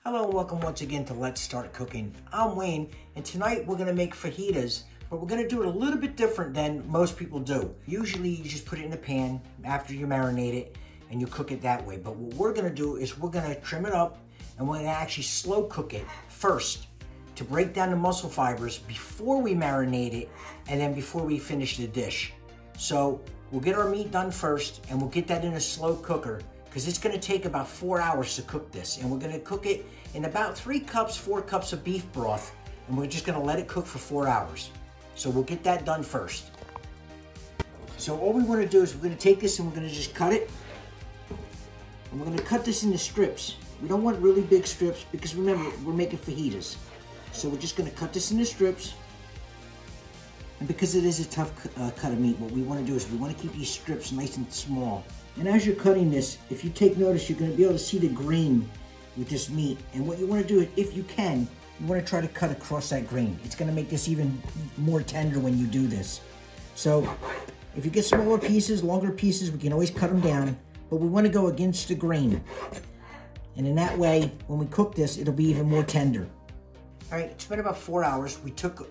Hello and welcome once again to Let's Start Cooking. I'm Wayne, and tonight we're gonna make fajitas, but we're gonna do it a little bit different than most people do. Usually you just put it in the pan after you marinate it and you cook it that way. But what we're gonna do is we're gonna trim it up and we're gonna actually slow cook it first to break down the muscle fibers before we marinate it and then before we finish the dish. So we'll get our meat done first and we'll get that in a slow cooker, because it's gonna take about 4 hours to cook this. And we're gonna cook it in about 4 cups of beef broth, and we're just gonna let it cook for 4 hours. So we'll get that done first. So all we wanna do is we're gonna take this and we're gonna just cut it. And we're gonna cut this into strips. We don't want really big strips because remember, we're making fajitas. So we're just gonna cut this into strips. And because it is a tough cut of meat, what we wanna do is we wanna keep these strips nice and small. And as you're cutting this, if you take notice, you're gonna be able to see the grain with this meat. And what you wanna do is, if you can, you wanna try to cut across that grain. It's gonna make this even more tender when you do this. So if you get smaller pieces, longer pieces, we can always cut them down, but we wanna go against the grain. And in that way, when we cook this, it'll be even more tender. All right, it's been about 4 hours. We took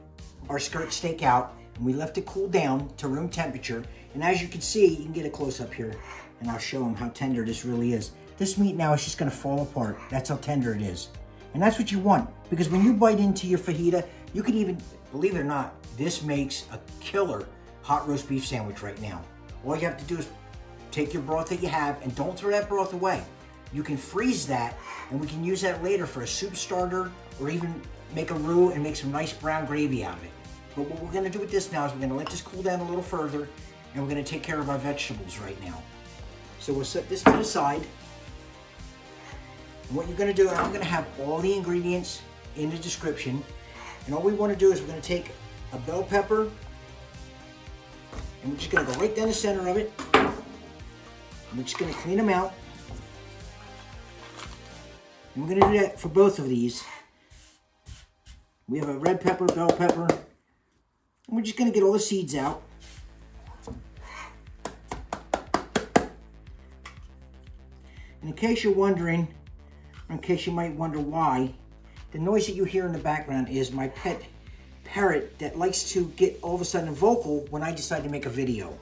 our skirt steak out and we left it cool down to room temperature. And as you can see, you can get a close up here and I'll show them how tender this really is. This meat now is just gonna fall apart. That's how tender it is. And that's what you want, because when you bite into your fajita, you can even, believe it or not, this makes a killer hot roast beef sandwich right now. All you have to do is take your broth that you have and don't throw that broth away. You can freeze that and we can use that later for a soup starter or even make a roux and make some nice brown gravy out of it. But what we're gonna do with this now is we're gonna let this cool down a little further and we're gonna take care of our vegetables right now. So we'll set this to the side. And what you're gonna do, and I'm gonna have all the ingredients in the description, and all we wanna do is we're gonna take a bell pepper, and we're just gonna go right down the center of it. And we're just gonna clean them out. And we're gonna do that for both of these. We have a red pepper, bell pepper, and we're just gonna get all the seeds out. And in case you're wondering, or in case you might wonder why, the noise that you hear in the background is my pet parrot that likes to get all of a sudden vocal when I decide to make a video.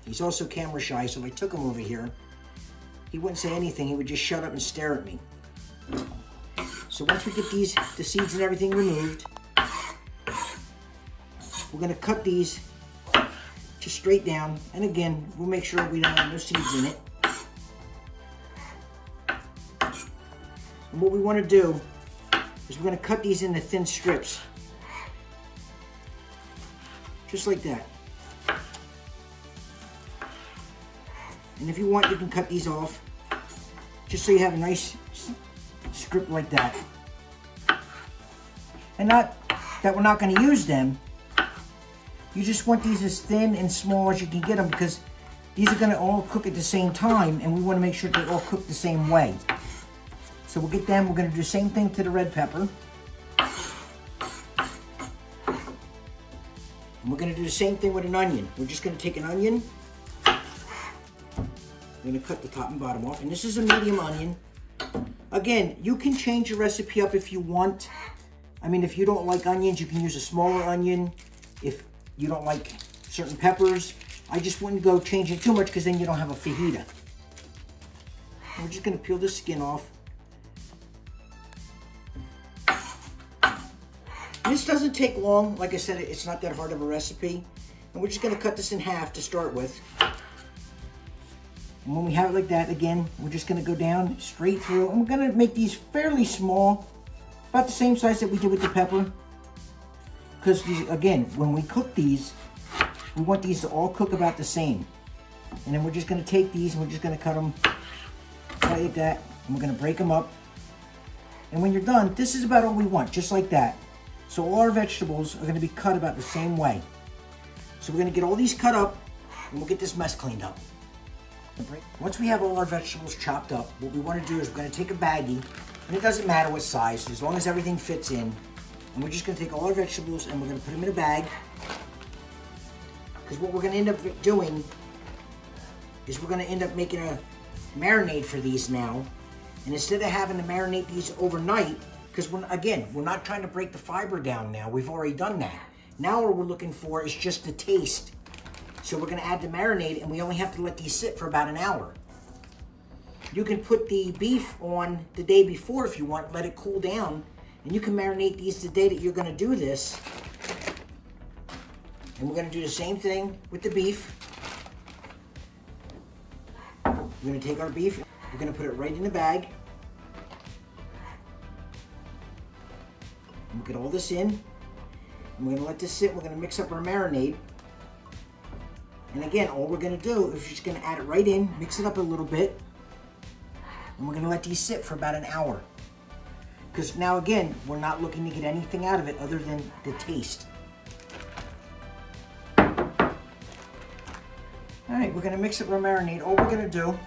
He's also camera shy, so if I took him over here, he wouldn't say anything, he would just shut up and stare at me. So once we get the seeds and everything removed, we're gonna cut these just straight down. And again, we'll make sure we don't have no seeds in it. And what we want to do is we're going to cut these into thin strips. Just like that. And if you want, you can cut these off. Just so you have a nice strip like that. And not that we're not going to use them. You just want these as thin and small as you can get them, because these are going to all cook at the same time and we want to make sure they all cook the same way. So we'll get them, we're gonna do the same thing to the red pepper. And we're gonna do the same thing with an onion. We're just gonna take an onion. We're gonna cut the top and bottom off. And this is a medium onion. Again, you can change your recipe up if you want. I mean, if you don't like onions, you can use a smaller onion. If you don't like certain peppers, I just wouldn't go changing too much because then you don't have a fajita. And we're just gonna peel the skin off. This doesn't take long. Like I said, it's not that hard of a recipe. And we're just gonna cut this in half to start with. And when we have it like that, again, we're just gonna go down straight through. And we're gonna make these fairly small, about the same size that we did with the pepper. Because these, again, when we cook these, we want these to all cook about the same. And then we're just gonna take these and we're just gonna cut them right like that. And we're gonna break them up. And when you're done, this is about all we want, just like that. So all our vegetables are gonna be cut about the same way. So we're gonna get all these cut up and we'll get this mess cleaned up. Once we have all our vegetables chopped up, what we wanna do is we're gonna take a baggie, and it doesn't matter what size, as long as everything fits in. And we're just gonna take all our vegetables and we're gonna put them in a bag. Because what we're gonna end up doing is we're gonna end up making a marinade for these now. And instead of having to marinate these overnight, because again, we're not trying to break the fiber down now. We've already done that. Now what we're looking for is just the taste. So we're gonna add the marinade, and we only have to let these sit for about an hour. You can put the beef on the day before if you want, let it cool down, and you can marinate these the day that you're gonna do this. And we're gonna do the same thing with the beef. We're gonna take our beef, we're gonna put it right in the bag. And we'll get all this in, and we're gonna let this sit, we're gonna mix up our marinade. And again, all we're gonna do is just gonna add it right in, mix it up a little bit, and we're gonna let these sit for about an hour. Because now again, we're not looking to get anything out of it other than the taste. All right, we're gonna mix up our marinade. All we're gonna do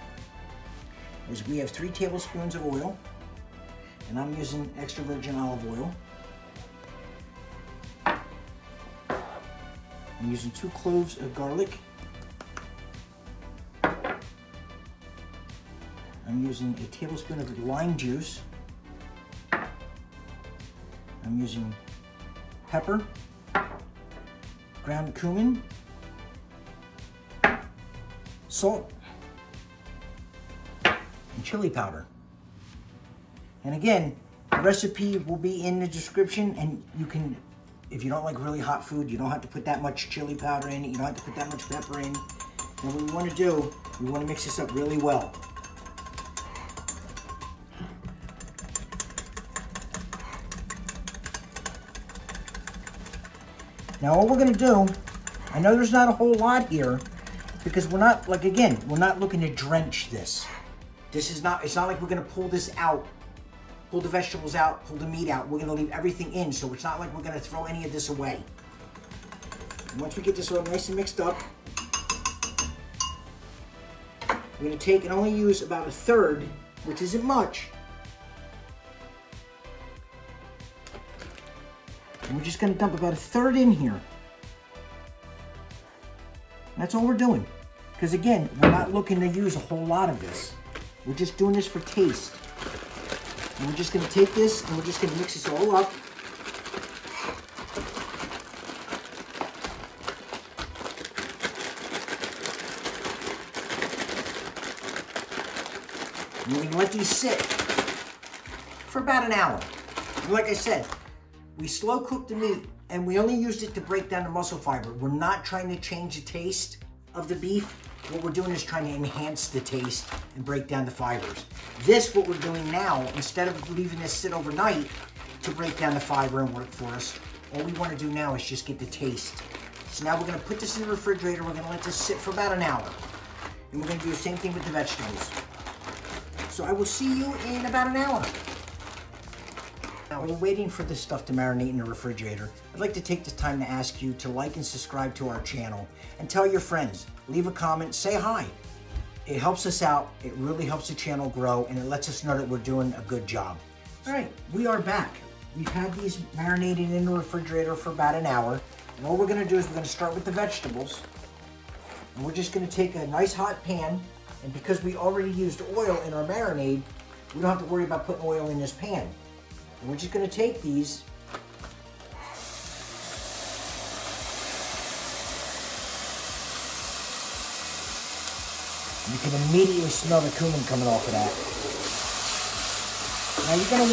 is we have 3 tablespoons of oil, and I'm using extra virgin olive oil. I'm using 2 cloves of garlic. I'm using a tablespoon of lime juice. I'm using pepper, ground cumin, salt, and chili powder. And again, the recipe will be in the description, and you can, if you don't like really hot food, you don't have to put that much chili powder in it, you don't have to put that much pepper in. And what we want to do, we want to mix this up really well. Now all we're gonna do, I know there's not a whole lot here, because we're not, like again, we're not looking to drench this. This is not, it's not like we're gonna pull this out, pull the vegetables out, pull the meat out. We're gonna leave everything in, so it's not like we're gonna throw any of this away. And once we get this all nice and mixed up, we're gonna take and only use about 1/3, which isn't much. And we're just gonna dump about 1/3 in here. And that's all we're doing. Because again, we're not looking to use a whole lot of this. We're just doing this for taste. And we're just gonna take this and we're just gonna mix this all up. And we're gonna let these sit for about an hour. And like I said, we slow cooked the meat, and we only used it to break down the muscle fiber. We're not trying to change the taste of the beef. What we're doing is trying to enhance the taste and break down the fibers. This, what we're doing now, instead of leaving this sit overnight to break down the fiber and work for us, all we want to do now is just get the taste. So now we're going to put this in the refrigerator. We're going to let this sit for about an hour. And we're going to do the same thing with the vegetables. So I will see you in about an hour. Now, while we're waiting for this stuff to marinate in the refrigerator, I'd like to take this time to ask you to like and subscribe to our channel and tell your friends. Leave a comment, say hi. It helps us out, it really helps the channel grow, and it lets us know that we're doing a good job. All right, we are back. We've had these marinated in the refrigerator for about an hour. And all we're gonna do is we're gonna start with the vegetables. And we're just gonna take a nice hot pan, and because we already used oil in our marinade, we don't have to worry about putting oil in this pan. And we're just going to take these you can immediately smell the cumin coming off of that. Now you're going to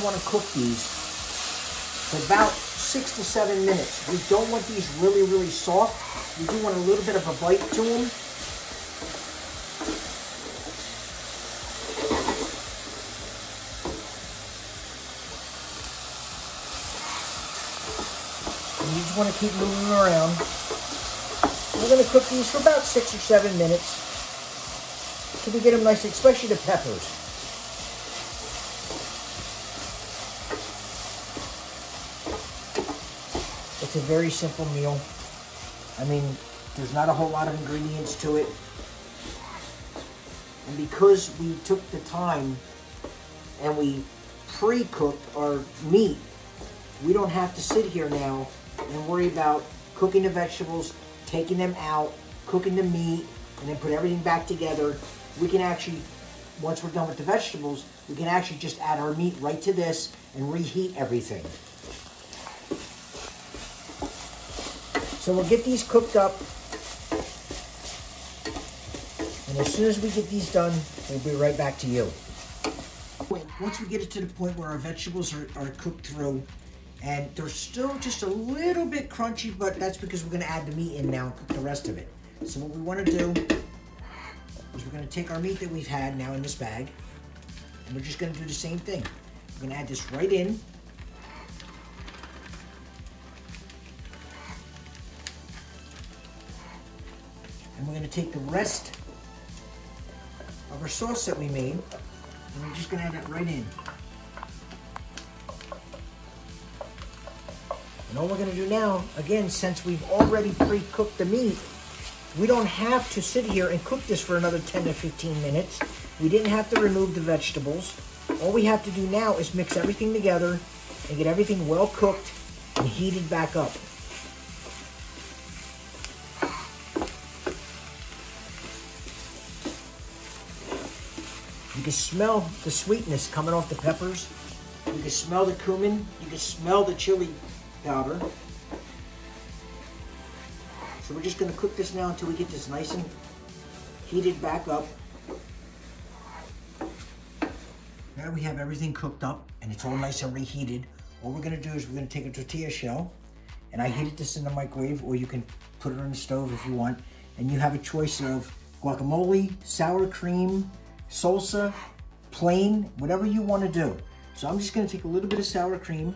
want to cook these for about 6 to 7 minutes. We don't want these really, really soft. We do want a little bit of a bite to them. You just want to keep moving them around. We're going to cook these for about 6 or 7 minutes till we get them nice, especially the peppers. It's a very simple meal. I mean, there's not a whole lot of ingredients to it. And because we took the time and we pre-cooked our meat, we don't have to sit here now and worry about cooking the vegetables, taking them out, cooking the meat, and then put everything back together. We can actually once we're done with the vegetables, we can actually just add our meat right to this and reheat everything. So we'll get these cooked up. And as soon as we get these done, we'll be right back to you. Once we get it to the point where our vegetables are cooked through, and they're still just a little bit crunchy, but that's because we're gonna add the meat in now and cook the rest of it. So what we wanna do is we're gonna take our meat that we've had now in this bag, and we're just gonna do the same thing. We're gonna add this right in. And we're gonna take the rest of our sauce that we made, and we're just gonna add that right in. And all we're gonna do now, again, since we've already pre-cooked the meat, we don't have to sit here and cook this for another 10 to 15 minutes. We didn't have to remove the vegetables. All we have to do now is mix everything together and get everything well cooked and heated back up. You can smell the sweetness coming off the peppers. You can smell the cumin. You can smell the chili powder. So we're just going to cook this now until we get this nice and heated back up. Now we have everything cooked up and it's all nice and reheated. All we're going to do is we're going to take a tortilla shell, and I heated this in the microwave, or you can put it on the stove if you want. And you have a choice of guacamole, sour cream, salsa, plain, whatever you want to do. So I'm just going to take a little bit of sour cream.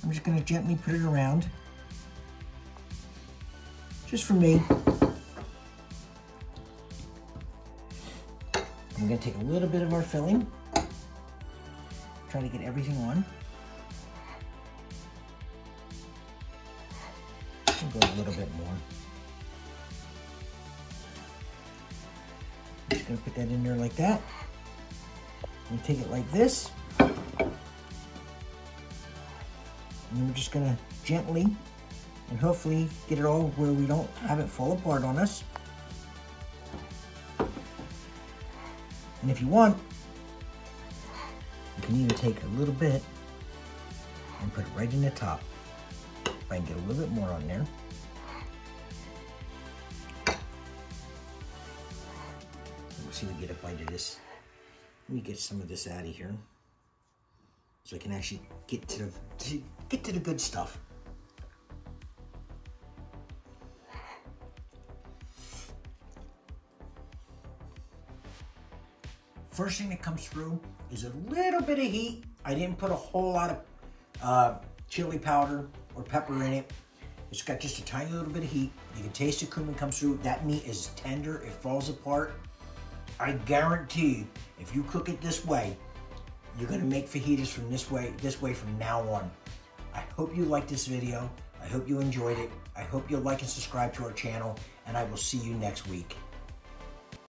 I'm just going to gently put it around, just for me. I'm going to take a little bit of our filling, try to get everything on. I'll go a little bit more. Just going to put that in there like that. And take it like this. And then we're just going to gently and hopefully get it all where we don't have it fall apart on us. And if you want, you can even take a little bit and put it right in the top. If I can get a little bit more on there. We'll see if we get a bite of this. Let me get some of this out of here, so I can actually get to the good stuff. First thing that comes through is a little bit of heat. I didn't put a whole lot of chili powder or pepper in it. It's got just a tiny little bit of heat. You can taste the cumin come through. That meat is tender, it falls apart. I guarantee if you cook it this way, you're gonna make fajitas from this way from now on. I hope you liked this video. I hope you enjoyed it. I hope you'll like and subscribe to our channel, and I will see you next week.